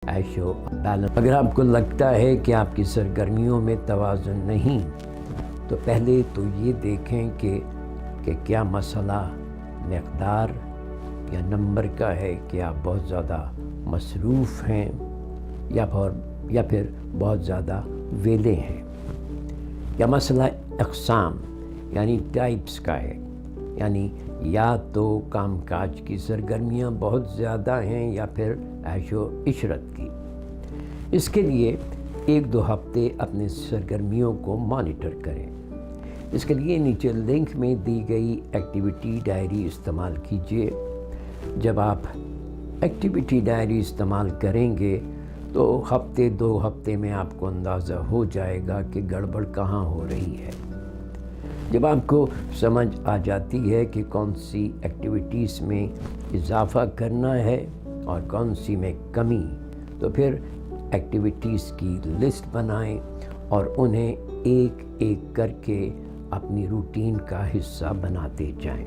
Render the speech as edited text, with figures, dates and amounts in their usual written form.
عیش و بیلنس۔ اگر آپ کو لگتا ہے کہ آپ کی سرگرمیوں میں توازن نہیں، تو پہلے تو یہ دیکھیں کہ کیا مسئلہ مقدار یا نمبر کا ہے کہ آپ بہت زیادہ مصروف ہیں یا پھر بہت زیادہ ویلے ہیں، یا مسئلہ اقسام یعنی ٹائپس کا ہے، یعنی یا تو کام کاج کی سرگرمیاں بہت زیادہ ہیں یا پھر عیش و عشرت کی۔ اس کے لیے 1-2 ہفتے اپنے سرگرمیوں کو مانیٹر کریں۔ اس کے لیے نیچے لنک میں دی گئی ایکٹیویٹی ڈائری استعمال کیجیے۔ جب آپ ایکٹیویٹی ڈائری استعمال کریں گے تو 2 ہفتے میں آپ کو اندازہ ہو جائے گا کہ گڑبڑ کہاں ہو رہی ہے۔ جب آپ کو سمجھ آ جاتی ہے کہ کون سی ایکٹیویٹیز میں اضافہ کرنا ہے اور کون سی میں کمی، تو پھر ایکٹیویٹیز کی لسٹ بنائیں اور انہیں ایک ایک کر کے اپنی روٹین کا حصہ بناتے جائیں۔